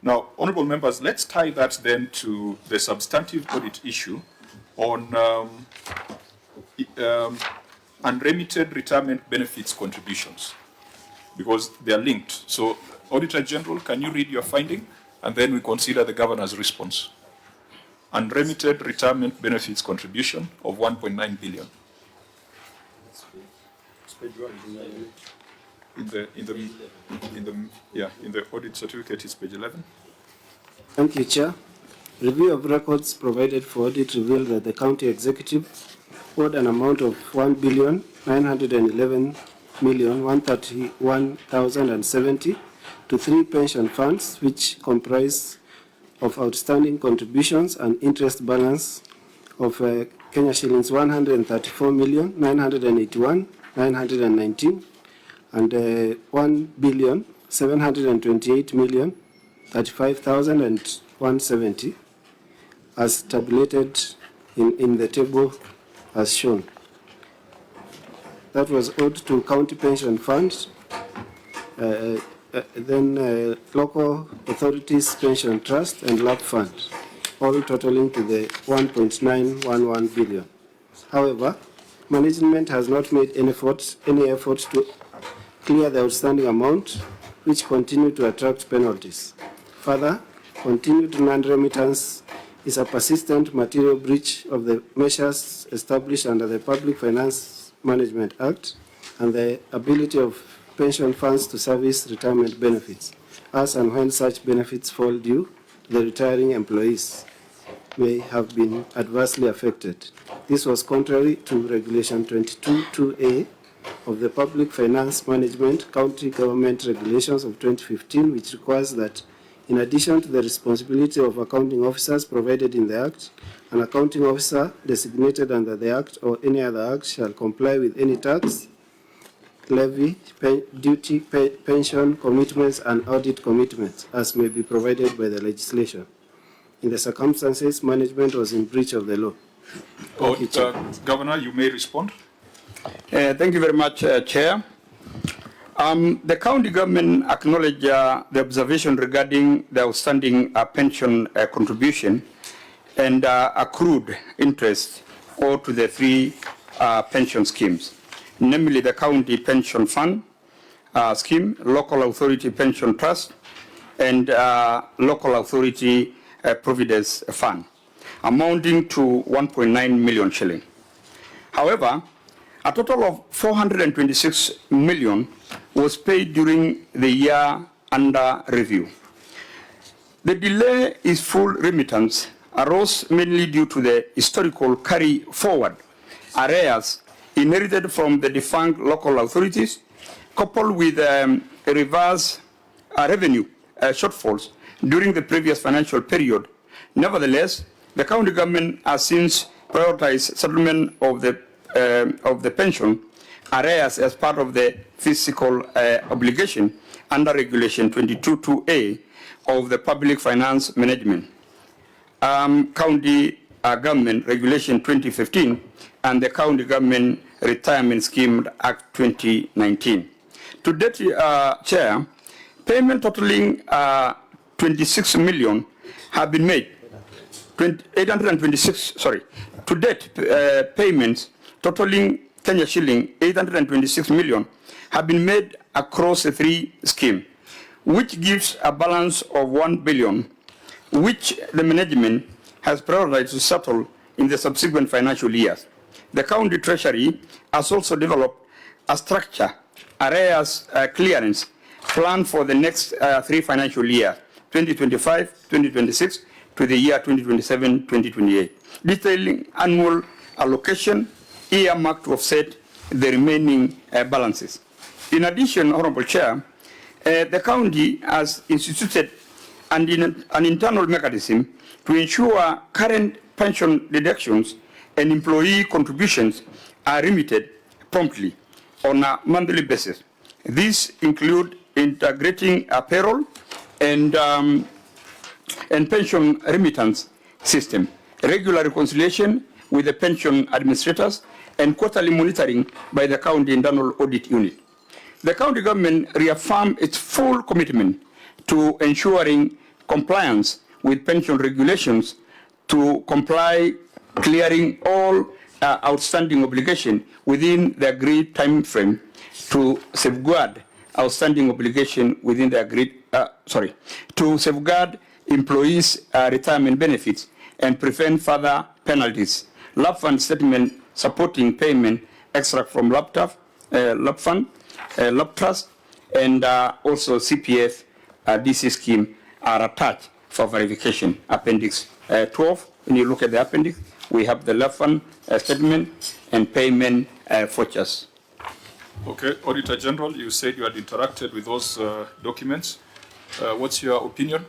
Now, honorable members, let's tie that then to the substantive audit issue on unremitted retirement benefits contributions, because they are linked. So, Auditor General, can you read your finding, and then we consider the Governor's response. Unremitted retirement benefits contribution of 1.9 billion. In the audit certificate is page 11. Thank you, Chair. Review of records provided for audit revealed that the county executive owed an amount of 1,911,131,070 to 3 pension funds, which comprise of outstanding contributions and interest balance of Kenya shillings 134,981,919, and 1,728,035,170 as tabulated in the table as shown. That was owed to county pension funds, then local authorities pension trust and LAP fund, all totaling to the 1.911 billion. However, management has not made any efforts to clear the outstanding amount, which continue to attract penalties. Further, continued non-remittance is a persistent material breach of the measures established under the Public Finance Management Act and the ability of pension funds to service retirement benefits, as and when such benefits fall due, the retiring employees may have been adversely affected. This was contrary to Regulation 22(2)A of the Public Finance Management County Government Regulations of 2015, which requires that in addition to the responsibility of accounting officers provided in the Act, an accounting officer designated under the Act or any other Act shall comply with any tax, levy, duty, pension commitments, and audit commitments as may be provided by the legislation. In the circumstances, management was in breach of the law. Governor, you may respond. Thank you very much, Chair. The county government acknowledged the observation regarding the outstanding pension contribution and accrued interest owed to the three pension schemes, namely the County Pension Fund Scheme, Local Authority Pension Trust, and Local Authority Providence Fund, amounting to 1.9 million shilling. However, a total of 426 million was paid during the year under review. The delay in full remittance arose mainly due to the historical carry forward arrears inherited from the defunct local authorities, coupled with reverse revenue shortfalls during the previous financial period. Nevertheless, the county government has since prioritized settlement of the pension arrears as part of the fiscal obligation under Regulation 22(2)A of the Public Finance Management County Government Regulation 2015 and the County Government Retirement Scheme Act 2019. To date, Chair, payment totaling 26 million have been made. 826, sorry. To date, payments totaling Kenya shilling 826 million have been made across the three schemes, which gives a balance of 1 billion, which the management has prioritized to settle in the subsequent financial years. The county treasury has also developed a structure, arrears clearance plan for the next 3 financial years, 2025, 2026, to the year 2027, 2028, detailing annual allocation earmarked to offset the remaining balances. In addition, Honorable Chair, the county has instituted an internal mechanism to ensure current pension deductions and employee contributions are remitted promptly on a monthly basis. These include integrating a payroll and pension remittance system, regular reconciliation with the pension administrators, and quarterly monitoring by the county internal audit unit. The county government reaffirmed its full commitment to ensuring compliance with pension regulations to comply, clearing all outstanding obligation within the agreed time frame to safeguard outstanding obligation within the agreed, to safeguard employees' retirement benefits and prevent further penalties. LAP fund statement supporting payment extract from LAP fund, LAP trust, and also CPF DC scheme are attached for verification. Appendix 12, when you look at the appendix, we have the LAP fund statement and payment vouchers. Okay, Auditor General, you said you had interacted with those documents. What's your opinion?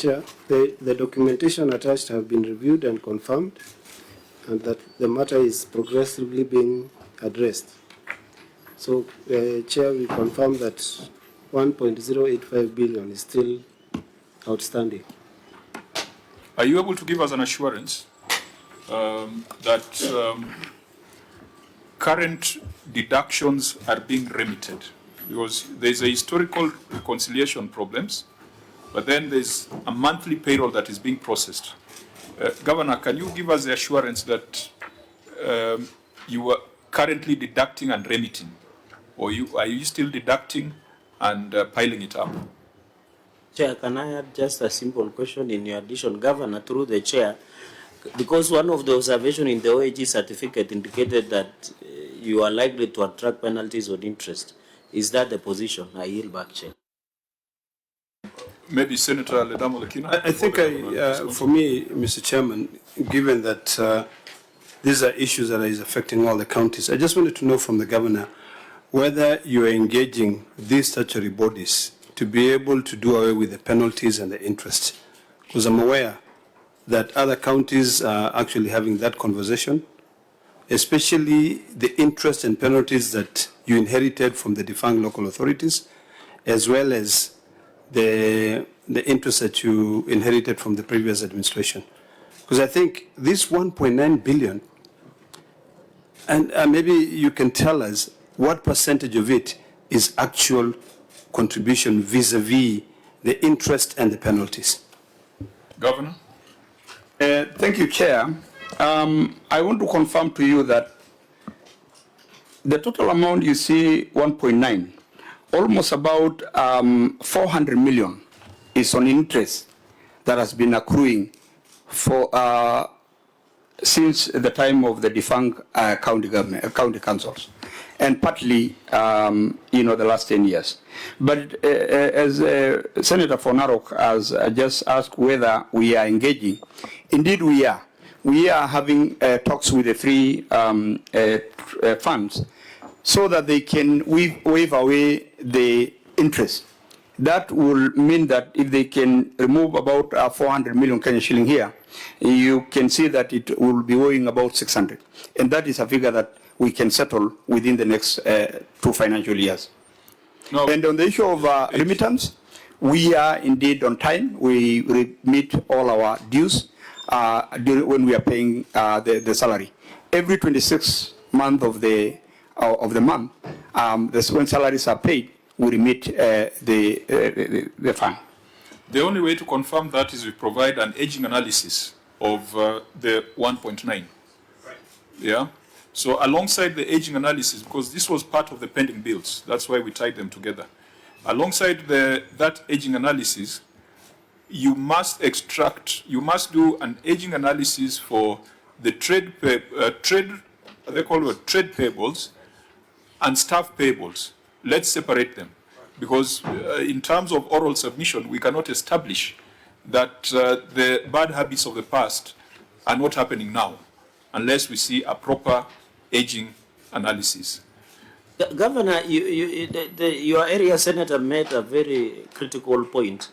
Chair, the documentation attached have been reviewed and confirmed, and that the matter is progressively being addressed. So, Chair, we confirm that 1.085 billion is still outstanding. Are you able to give us an assurance that current deductions are being remitted? Because there's a historical reconciliation problems, but then there's a monthly payroll that is being processed. Governor, can you give us the assurance that you are currently deducting and remitting? Or are you still deducting and piling it up? Chair, can I add just a simple question in your addition? Governor, through the chair, because one of the observations in the OAG certificate indicated that you are likely to attract penalties on interest. Is that the position? I yield back, Chair. Maybe Senator Ledamo Lekina? I think for me, Mr. Chairman, given that these are issues that is affecting all the counties, I just wanted to know from the governor whether you are engaging these statutory bodies to be able to do away with the penalties and the interest. Because I'm aware that other counties are actually having that conversation, especially the interest and penalties that you inherited from the defunct local authorities, as well as the interest that you inherited from the previous administration. Because I think this 1.9 billion, and maybe you can tell us what percentage of it is actual contribution vis-a-vis the interest and the penalties. Governor? Thank you, Chair. I want to confirm to you that the total amount you see, 1.9, almost about 400 million is on interest that has been accruing for since the time of the defunct county councils, and partly, the last 10 years. But as Senator for Narok has just asked whether we are engaging, indeed we are. We are having talks with the three funds so that they can waive away the interest. That will mean that if they can remove about 400 million Kenya shilling here, you can see that it will be owing about 600. And that is a figure that we can settle within the next 2 financial years. No. And on the issue of remittance, we are indeed on time. We remit all our dues when we are paying the salary. Every 26th month of the month, when salaries are paid, we remit the fund. The only way to confirm that is we provide an aging analysis of the 1.9. Right. Yeah. So alongside the aging analysis, because this was part of the pending bills, that's why we tied them together. Alongside that aging analysis, you must do an aging analysis for the trade payables and staff payables. Let's separate them, because in terms of oral submission, we cannot establish that the bad habits of the past are not happening now, unless we see a proper aging analysis. Governor, your area senator made a very critical point.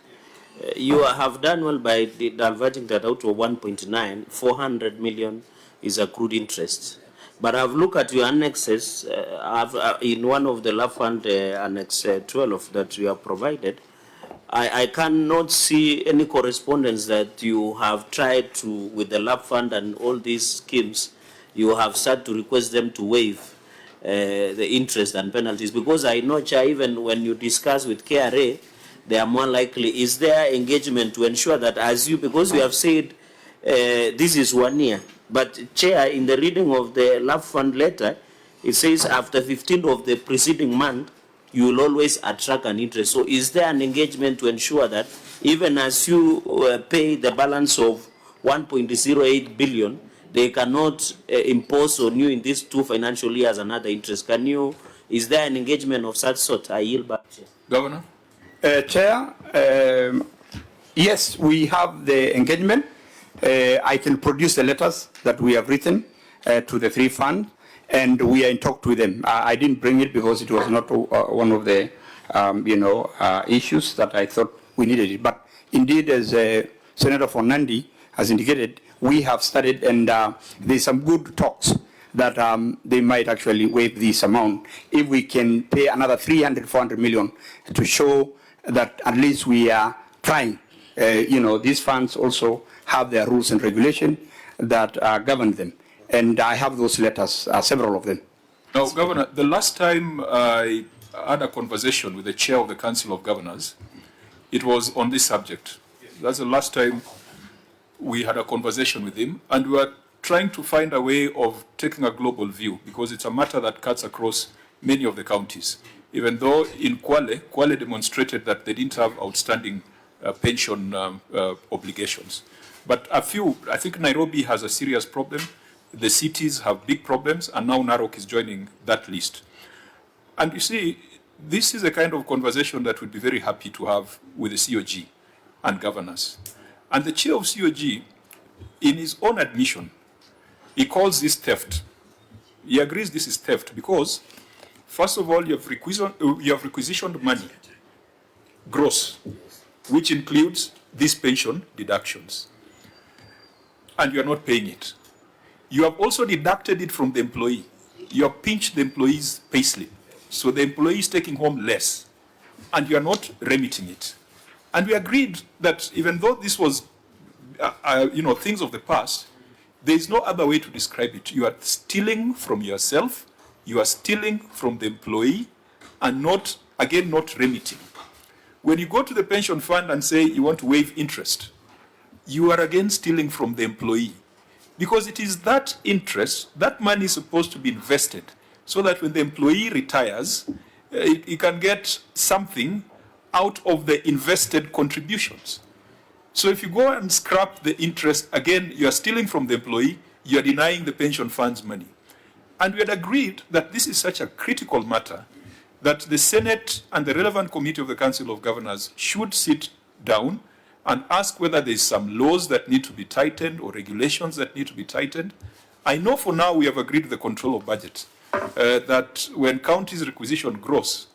You have done well by diverging that out to 1.9, 400 million is accrued interest. But I've looked at your annexes, in one of the LAF Fund Annex 12 that you have provided, I cannot see any correspondence that you have tried to, with the LAF Fund and all these schemes, you have started to request them to waive the interest and penalties. Because I know, Chair, even when you discuss with KRA, they are more likely. Is there engagement to ensure that because you have said this is 1 year, but Chair, in the reading of the LAF Fund letter, it says after 15th of the preceding month, you will always attract an interest. So is there an engagement to ensure that even as you pay the balance of 1.08 billion, they cannot impose on you in these 2 financial years another interest? Is there an engagement of such sort? I yield back, Chair. Governor? Chair, yes, we have the engagement. I can produce the letters that we have written to the 3 funds, and we are in talk with them. I didn't bring it because it was not one of the issues that I thought we needed it. But Indeed, as Senator Fonandi has indicated, we have started, and there's some good talks that they might actually waive this amount if we can pay another 300, 400 million to show that at least we are trying. These funds also have their rules and regulation that govern them. And I have those letters, several of them. Now, Governor, the last time I had a conversation with the chair of the Council of Governors, it was on this subject. That's the last time we had a conversation with him, and we were trying to find a way of taking a global view, because it's a matter that cuts across many of the counties. Even though in Kwale demonstrated that they didn't have outstanding pension obligations. But I think Nairobi has a serious problem. The cities have big problems, and now Narok is joining that list. And you see, this is a kind of conversation that we'd be very happy to have with the COG and governors. And the chair of COG, in his own admission, he calls this theft. He agrees this is theft because, first of all, you have requisitioned money, gross, which includes these pension deductions, and you are not paying it. You have also deducted it from the employee. You have pinched the employee's payslip, so the employee is taking home less, and you are not remitting it. And we agreed that even though this was, things of the past, there is no other way to describe it. You are stealing from yourself, you are stealing from the employee, and not remitting. When you go to the pension fund and say you want to waive interest, you are again stealing from the employee. Because it is that interest, that money is supposed to be invested so that when the employee retires, he can get something out of the invested contributions. So if you go and scrap the interest, again, you are stealing from the employee, you are denying the pension fund's money. And we had agreed that this is such a critical matter that the Senate and the relevant committee of the Council of Governors should sit down and ask whether there's some laws that need to be tightened or regulations that need to be tightened. I know for now we have agreed with the control of budget that when counties requisition gross,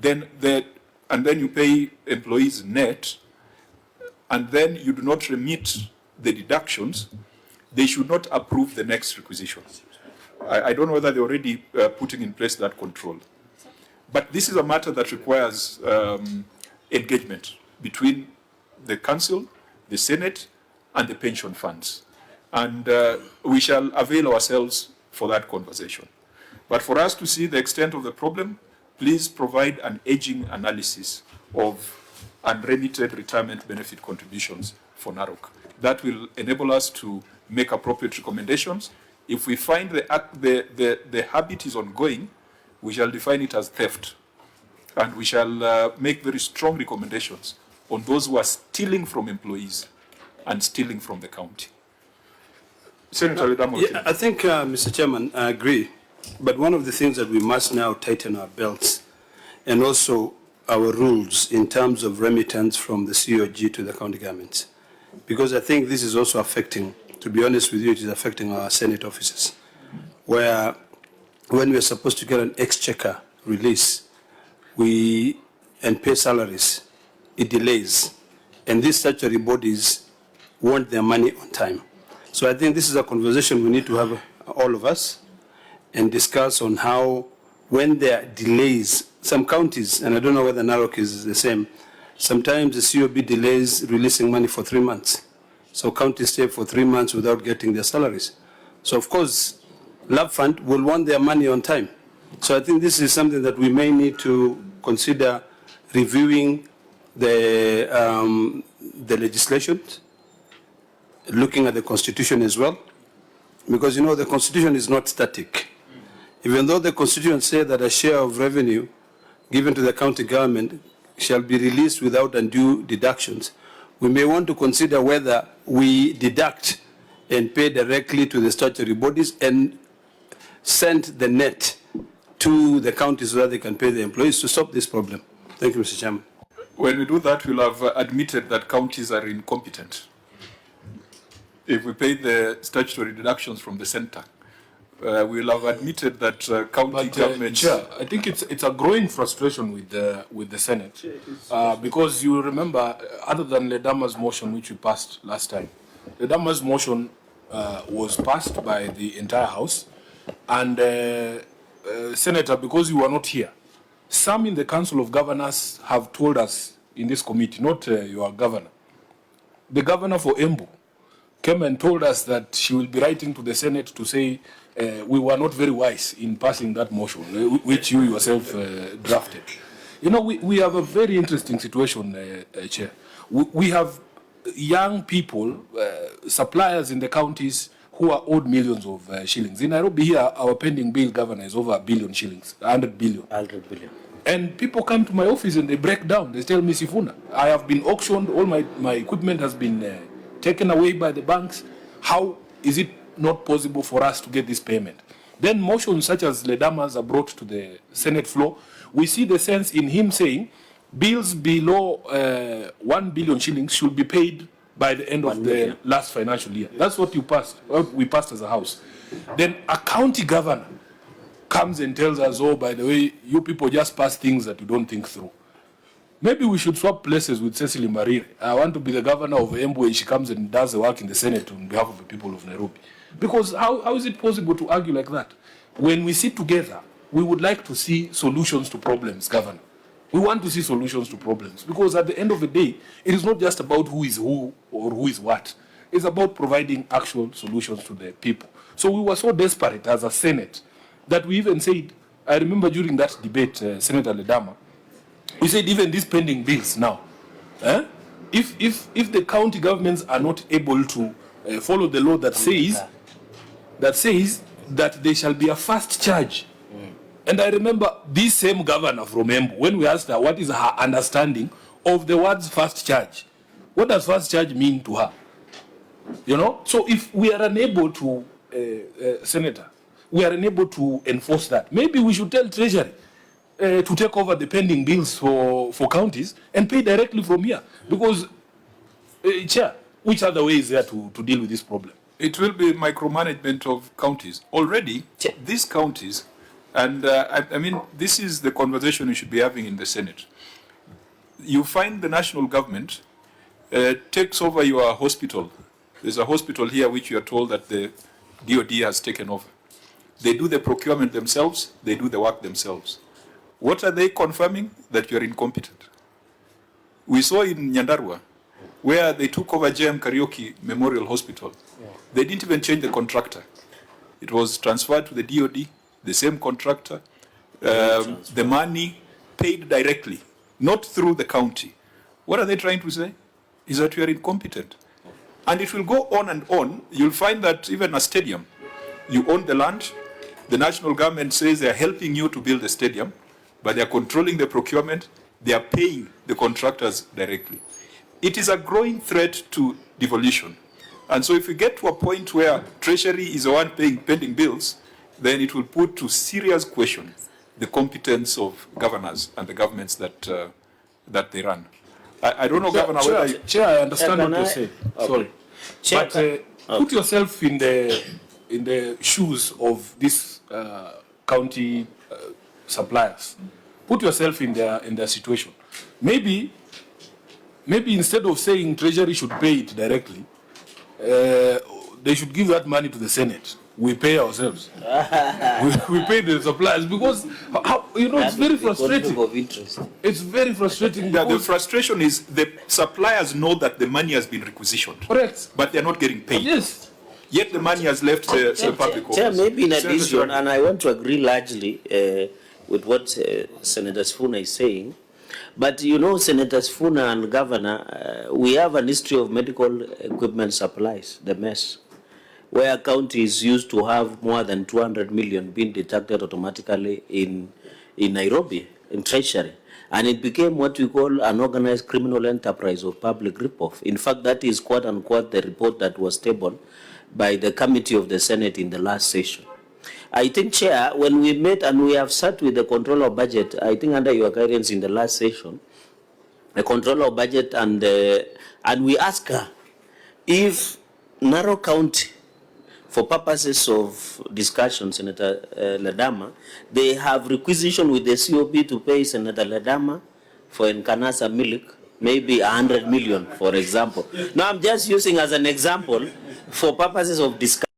and then you pay employees net, and then you do not remit the deductions, they should not approve the next requisition. I don't know whether they're already putting in place that control. But this is a matter that requires engagement between the Council, the Senate, and the pension funds. And we shall avail ourselves for that conversation. But for us to see the extent of the problem, please provide an aging analysis of unremitted retirement benefit contributions for Narok. That will enable us to make appropriate recommendations. If we find the habit is ongoing, we shall define it as theft. And we shall make very strong recommendations on those who are stealing from employees and stealing from the county. Senator Ledamo. Yeah, I think, Mr. Chairman, I agree. But one of the things that we must now tighten our belts and also our rules in terms of remittance from the COG to the county governments. Because I think this is also affecting, to be honest with you, it is affecting our Senate offices, where when we are supposed to get an exchequer release and pay salaries, it delays. And these statutory bodies want their money on time. So I think this is a conversation we need to have, all of us, and discuss on how, when there are delays, some counties, and I don't know whether Narok is the same, sometimes the COB delays releasing money for 3 months. So counties stay for 3 months without getting their salaries. So of course, Lab Fund will want their money on time. So I think this is something that we may need to consider reviewing the legislation, looking at the Constitution as well, because the Constitution is not static. Even though the Constitution says that a share of revenue given to the county government shall be released without undue deductions, we may want to consider whether we deduct and pay directly to the statutory bodies and send the net to the counties so that they can pay the employees to stop this problem. Thank you, Mr. Chairman. When we do that, we'll have admitted that counties are incompetent. If we pay the statutory deductions from the center, we will have admitted that county But governments. Chair, I think it's a growing frustration with the Senate, because you remember, other than Ledama's motion which we passed last time, Ledama's motion was passed by the entire House, and Senator, because you were not here, some in the Council of Governors have told us in this committee, not your governor, the governor for Embu came and told us that she will be writing to the Senate to say we were not very wise in passing that motion, which you yourself drafted. You know, we have a very interesting situation, Chair. We have young people, suppliers in the counties who are owed millions of shillings. In Nairobi here, our pending bill, Governor, is over 1 billion shillings, 100 billion. 100 billion. And people come to my office and they break down. They tell me, Sifuna, I have been auctioned, all my equipment has been taken away by the banks. How is it not possible for us to get this payment? Then motions such as Ledama's are brought to the Senate floor. We see the sense in him saying bills below 1 billion shillings should be paid by the end of the last financial year. That's what you passed, what we passed as a House. Then a county governor comes and tells us, oh, by the way, you people just pass things that you don't think through. Maybe we should swap places with Cecily Marire. I want to be the governor of Embu and she comes and does the work in the Senate on behalf of the people of Nairobi. Because how is it possible to argue like that? When we sit together, we would like to see solutions to problems, Governor. We want to see solutions to problems. Because at the end of the day, it is not just about who is who or who is what. It's about providing actual solutions to the people. So we were so desperate as a Senate that we even said, I remember during that debate, Senator Ledama, we said even these pending bills now, if the county governments are not able to follow the law that says that there shall be a fast charge. And I remember this same governor from Embu, when we asked her what is her understanding of the words fast charge, what does fast charge mean to her? You know, so if we are unable to, Senator, we are unable to enforce that, maybe we should tell Treasury to take over the pending bills for counties and pay directly from here. Because, Chair, which other way is there to deal with this problem? It will be micromanagement of counties. Already, these counties, and I mean, this is the conversation we should be having in the Senate. You find the national government takes over your hospital. There's a hospital here which you are told that the DOD has taken over. They do the procurement themselves, they do the work themselves. What are they confirming? That you are incompetent. We saw in Nyandarua, where they took over JM Karaoke Memorial Hospital. They didn't even change the contractor. It was transferred to the DOD, the same contractor. The money paid directly, not through the county. What are they trying to say? Is that you are incompetent. And it will go on and on. You'll find that even a stadium, you own the land, the national government says they are helping you to build a stadium, but they are controlling the procurement, they are paying the contractors directly. It is a growing threat to devolution. And so if we get to a point where Treasury is the one paying pending bills, then it will put to serious question the competence of governors and the governments that they run. I don't know, Governor, whether you... Chair, I understand what you're saying. Okay. Sorry. Chair, But put yourself in the shoes of these county suppliers. Put yourself in their situation. Maybe instead of saying Treasury should pay it directly, they should give that money to the Senate. We pay ourselves. we pay the suppliers because it's very frustrating. It's very frustrating. The frustration is the suppliers know that the money has been requisitioned. Correct. But they're not getting paid. Yes. Yet the money has left the public office. Chair, maybe in addition, and I want to agree largely with what Senator Sifuna is saying, but you know, Senator Sifuna and Governor, we have an history of medical equipment supplies, the mess, where counties used to have more than 200 million being deducted automatically in Nairobi, in Treasury. And it became what we call an organized criminal enterprise of public ripoff. In fact, that is quote unquote the report that was tabled by the committee of the Senate in the last session. I think, Chair, when we met and we have sat with the controller of budget, I think under your guidance in the last session, the controller of budget, and we asked her if Narok County for purposes of discussion, Senator Ledama, they have requisition with the COP to pay Senator Ledama for Nkanasa milk, maybe 100 million, for example. Now I'm just using as an example for purposes of discussion.